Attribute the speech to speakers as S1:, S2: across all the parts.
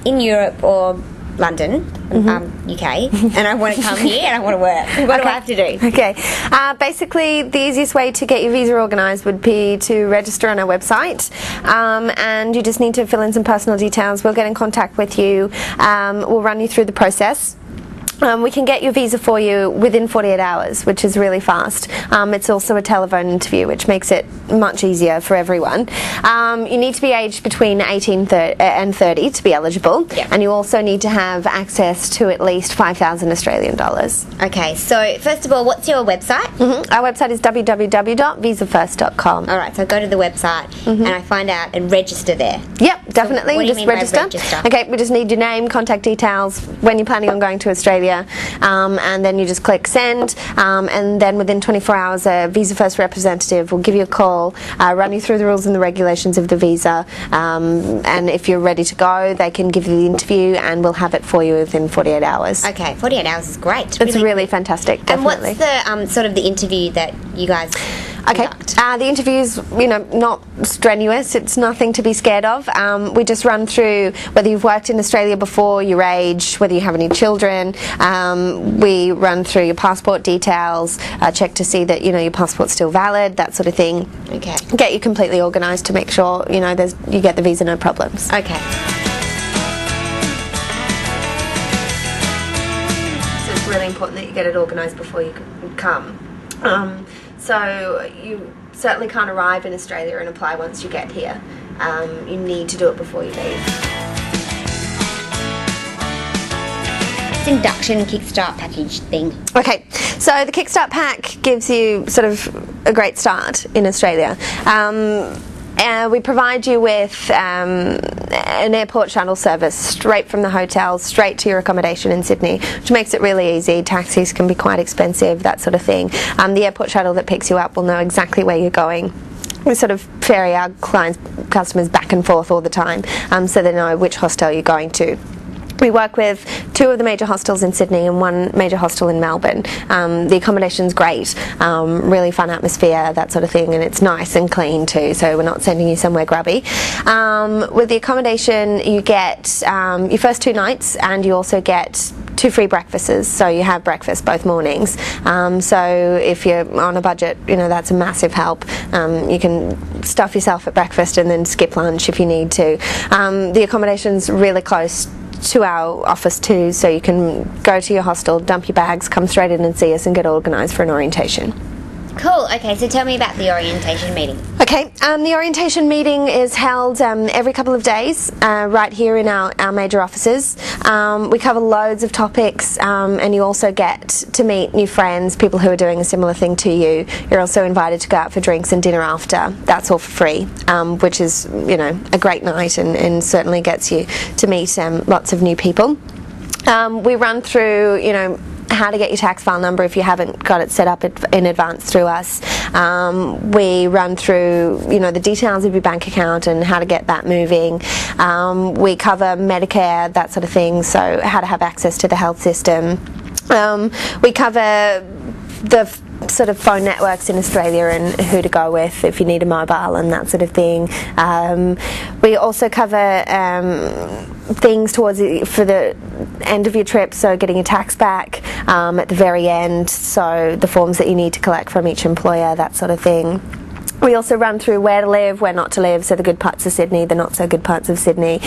S1: in Europe or London, UK, and I want to come here and I want to work. What do I have to do?
S2: Okay. Basically, the easiest way to get your visa organised would be to register on our website, and you just need to fill in some personal details. We'll get in contact with you. We'll run you through the process. We can get your visa for you within 48 hours, which is really fast. It's also a telephone interview, which makes it much easier for everyone. You need to be aged between 18 and 30 to be eligible, and you also need to have access to at least 5,000 Australian dollars.
S1: Okay, so first of all, what's your website?
S2: Our website is www.visafirst.com.
S1: Alright, so I go to the website and I find out and register there.
S2: Yep, definitely.
S1: So what do you
S2: just
S1: mean by
S2: register.
S1: register?
S2: Okay, we just need your name, contact details, when you're planning on going to Australia, and then you just click send, and then within 24 hours a Visa First representative will give you a call, run you through the rules and the regulations of the visa, and if you're ready to go, they can give you the interview and we'll have it for you within 48 hours.
S1: Okay, 48 hours is great.
S2: It's really fantastic, definitely.
S1: And what's the sort of the interview that you guys conduct?
S2: The interview's, not strenuous. It's nothing to be scared of. We just run through whether you've worked in Australia before, your age, whether you have any children. We run through your passport details, check to see that your passport's still valid, that sort of thing.
S1: Okay.
S2: Get you completely organised to make sure you get the visa, no problems.
S1: Okay.
S2: So it's really important that you get it organised before you come. So you certainly can't arrive in Australia and apply once you get here. You need to do it before you leave.
S1: Induction Kickstart package thing.
S2: Okay, so the Kickstart pack gives you sort of a great start in Australia. We provide you with an airport shuttle service straight from the hotel, straight to your accommodation in Sydney, which makes it really easy. Taxis can be quite expensive, that sort of thing. The airport shuttle that picks you up will know exactly where you're going. We sort of ferry our customers back and forth all the time, so they know which hostel you're going to. We work with 2 of the major hostels in Sydney and 1 major hostel in Melbourne. The accommodation's great, really fun atmosphere, that sort of thing, and it's nice and clean too, so we're not sending you somewhere grubby. With the accommodation, you get your first 2 nights, and you also get 2 free breakfasts, so you have breakfast both mornings. So if you're on a budget, that's a massive help. You can stuff yourself at breakfast and then skip lunch if you need to. The accommodation's really close to our office too, so you can go to your hostel, dump your bags, come straight in and see us and get organised for an orientation.
S1: Cool. Okay, so tell me about the orientation meeting.
S2: Okay, the orientation meeting is held every couple of days right here in our major offices. We cover loads of topics, and you also get to meet new friends, people who are doing a similar thing to you. You're also invited to go out for drinks and dinner after. That's all for free, which is a great night and certainly gets you to meet lots of new people. We run through how to get your tax file number if you haven't got it set up in advance through us. We run through the details of your bank account and how to get that moving. We cover Medicare, that sort of thing, so how to have access to the health system. We cover the sort of phone networks in Australia and who to go with if you need a mobile and that sort of thing. We also cover things for the end of your trip, so getting your tax back at the very end, so the forms that you need to collect from each employer, that sort of thing. We also run through where to live, where not to live, so the good parts of Sydney, the not so good parts of Sydney,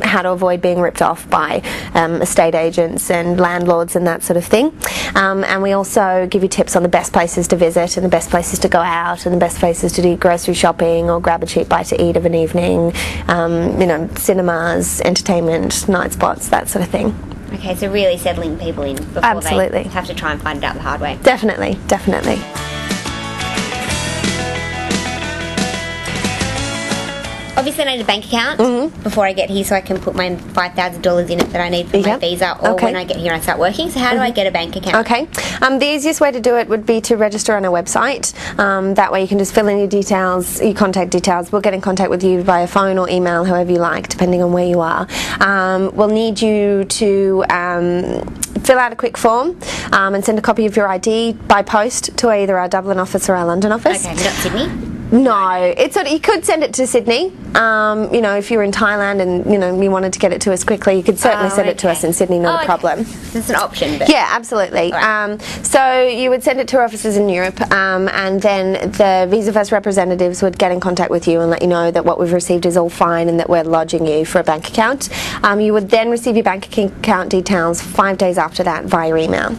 S2: how to avoid being ripped off by estate agents and landlords and that sort of thing. And we also give you tips on the best places to visit and the best places to go out and the best places to do grocery shopping or grab a cheap bite to eat of an evening, cinemas, entertainment, night spots, that sort of thing.
S1: Okay, so really settling people in before
S2: Absolutely.
S1: they have to try and find it out the hard way.
S2: Definitely, definitely.
S1: Obviously, I need a bank account before I get here, so I can put my $5,000 in it that I need for my visa, or when I get here and I start working. So how do I get a bank account?
S2: Okay. The easiest way to do it would be to register on our website. That way you can just fill in your details, your contact details. We'll get in contact with you via phone or email, however you like, depending on where you are. We'll need you to fill out a quick form and send a copy of your ID by post to either our Dublin office or our London office.
S1: Okay, not Sydney?
S2: No, it's sort of, you could send it to Sydney. You know, if you were in Thailand and you wanted to get it to us quickly, you could certainly send it to us in Sydney. Not a problem.
S1: It's an option. But
S2: yeah, absolutely. Right. So you would send it to our offices in Europe, and then the Visa First representatives would get in contact with you and let you know that what we've received is all fine and that we're lodging you for a bank account. You would then receive your bank account details 5 days after that via email.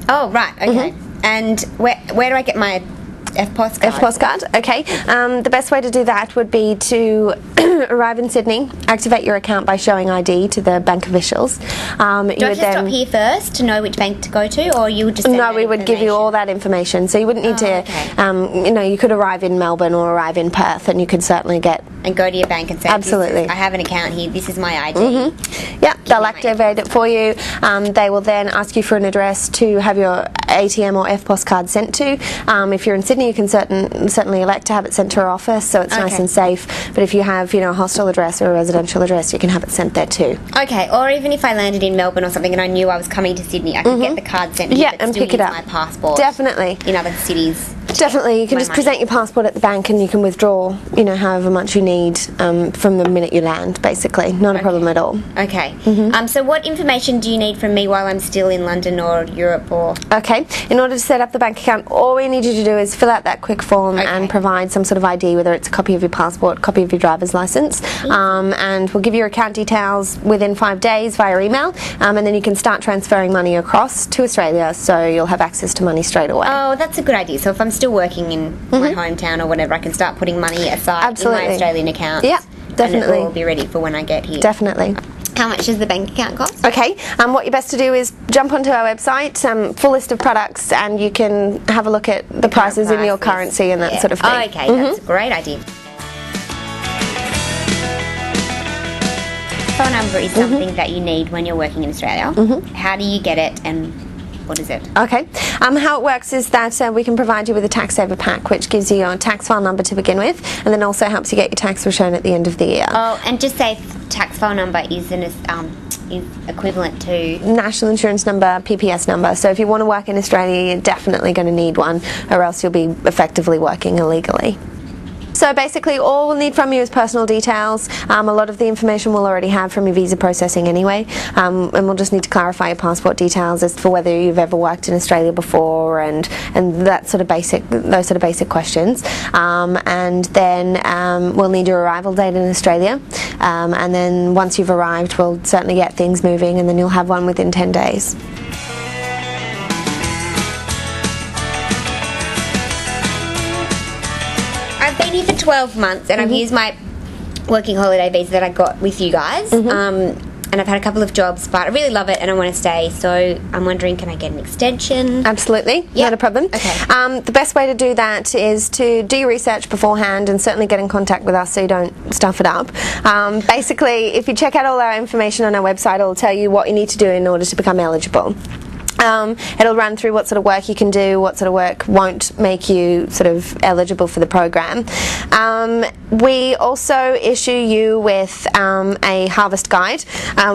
S1: Oh, right. Okay. And where do I get my EFTPOS card?
S2: EFTPOS card, okay. The best way to do that would be to arrive in Sydney, activate your account by showing ID to the bank officials.
S1: Do I just stop here first to know which bank to go to, or you would just send
S2: No, we would give you all that information. So you wouldn't need to, you could arrive in Melbourne or arrive in Perth, and you could certainly get...
S1: And go to your bank and say,
S2: absolutely,
S1: I have an account here, this is my ID.
S2: Yeah, they'll activate it for you. They will then ask you for an address to have your ATM or EFTPOS card sent to. If you're in Sydney, you can certainly elect to have it sent to our office, so it's nice and safe. But if you have, a hostel address or a residential address, you can have it sent there too.
S1: Okay, or even if I landed in Melbourne or something and I knew I was coming to Sydney, I could get the card sent to me, but
S2: and
S1: still
S2: pick it
S1: use
S2: up.
S1: my passport.
S2: Definitely.
S1: In other cities.
S2: Definitely, you can just present your passport at the bank and you can withdraw, however much you need from the minute you land, basically. Not a problem at all.
S1: Okay. So what information do you need from me while I'm still in London or Europe or...
S2: Okay. In order to set up the bank account, all we need you to do is fill out that quick form and provide some sort of ID, whether it's a copy of your passport, copy of your driver's licence, and we'll give you your account details within 5 days via email, and then you can start transferring money across to Australia, so you'll have access to money straight away.
S1: Oh, that's a good idea. So if I'm still working in my hometown or whatever, I can start putting money aside in my Australian account.
S2: Yeah, definitely.
S1: And it will be ready for when I get here.
S2: Definitely.
S1: How much does the bank account cost?
S2: Okay, what you're best to do is jump onto our website, full list of products, and you can have a look at the prices in your currency and that sort of thing.
S1: Oh, okay, that's a great idea. Phone number is something that you need when you're working in Australia. How do you get it, and what is it?
S2: Okay. How it works is that we can provide you with a tax saver pack, which gives you your tax file number to begin with, and then also helps you get your tax return at the end of the year.
S1: Oh, and just say tax file number is equivalent to
S2: national insurance number, PPS number. So if you want to work in Australia, you're definitely going to need one, or else you'll be effectively working illegally. So basically all we'll need from you is personal details. A lot of the information we'll already have from your visa processing anyway, and we'll just need to clarify your passport details as for whether you've ever worked in Australia before and those sort of basic questions. And then we'll need your arrival date in Australia, and then once you've arrived we'll certainly get things moving, and then you'll have one within 10 days.
S1: I've been here for 12 months and I've used my working holiday visa that I got with you guys, and I've had a couple of jobs, but I really love it and I want to stay, so I'm wondering, can I get an extension?
S2: Absolutely, not a problem.
S1: Okay.
S2: The best way to do that is to do your research beforehand and certainly get in contact with us so you don't stuff it up. Basically, if you check out all our information on our website, it'll tell you what you need to do in order to become eligible. It'll run through what sort of work you can do, what sort of work won't make you sort of eligible for the program. We also issue you with a harvest guide,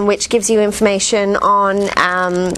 S2: which gives you information on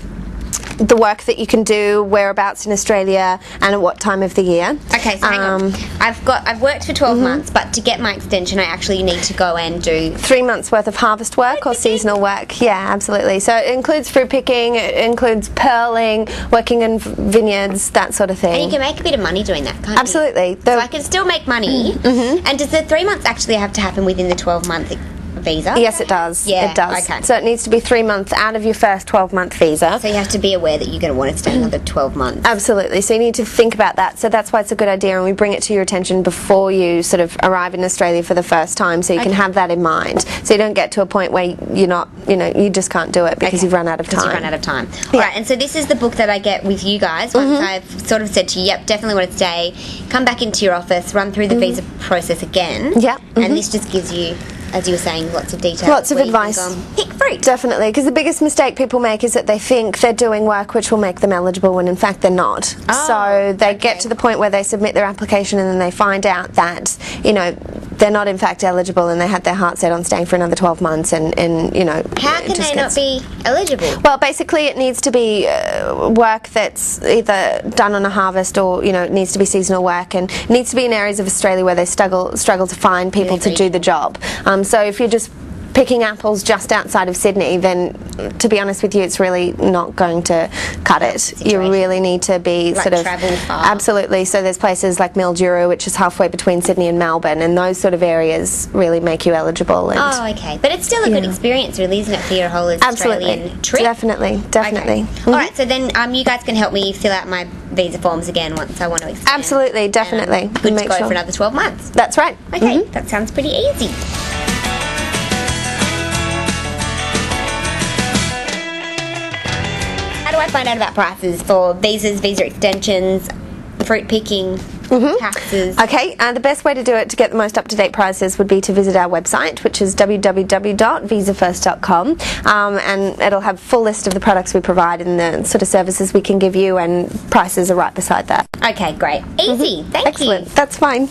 S2: the work that you can do, whereabouts in Australia, and at what time of the year.
S1: Okay, so hang on. I've worked for 12 months, but to get my extension, I actually need to go and do
S2: 3 months worth of harvest work or seasonal work. Yeah, absolutely. So it includes fruit picking, it includes pearling, working in vineyards, that sort of thing.
S1: And you can make a bit of money doing that, can't you?
S2: Absolutely.
S1: So I can still make money. And does the 3 months actually have to happen within the 12-month visa?
S2: Yes, it does.
S1: Yeah,
S2: it does.
S1: Okay.
S2: So it needs to be 3 months out of your first 12-month visa.
S1: So you have to be aware that you're going to want to stay another 12 months.
S2: Absolutely. So you need to think about that. So that's why it's a good idea, and we bring it to your attention before you sort of arrive in Australia for the first time, so you can have that in mind. So you don't get to a point where you're not, you just can't do it because you've run out of time.
S1: Because you've run out of time. All right, and so this is the book that I get with you guys once I've sort of said to you, yep, definitely want to stay, come back into your office, run through the visa process again.
S2: Yep.
S1: And this just gives you, as you were saying, lots of details.
S2: Lots of advice.
S1: Pick fruit.
S2: Definitely, because the biggest mistake people make is that they think they're doing work which will make them eligible when in fact they're not. So they get to the point where they submit their application and then they find out that, they're not in fact eligible, and they had their heart set on staying for another 12 months, and you know.
S1: How can they not be eligible?
S2: Well, basically it needs to be work that's either done on a harvest, or you know, it needs to be seasonal work, and it needs to be in areas of Australia where they struggle to find people to do the job. So if you're just picking apples just outside of Sydney, then to be honest with you, it's really not going to cut it. You really need to be
S1: like
S2: sort of
S1: travel far.
S2: Absolutely. So there's places like Mildura, which is halfway between Sydney and Melbourne, and those sort of areas really make you eligible. And
S1: oh, okay. But it's still a good experience, really, isn't it, for your whole Australian trip?
S2: Definitely.
S1: Okay. All right, so then you guys can help me fill out my visa forms again once I want to extend.
S2: Absolutely, definitely.
S1: Good to go for another 12 months.
S2: That's right.
S1: Okay, that sounds pretty easy. How do I find out about prices for visas, visa extensions, fruit picking, taxes?
S2: Okay, the best way to do it to get the most up-to-date prices would be to visit our website, which is www.visafirst.com, and it'll have a full list of the products we provide and the sort of services we can give you, and prices are right beside that.
S1: Okay, great. Easy. Thank you.
S2: Excellent. That's fine.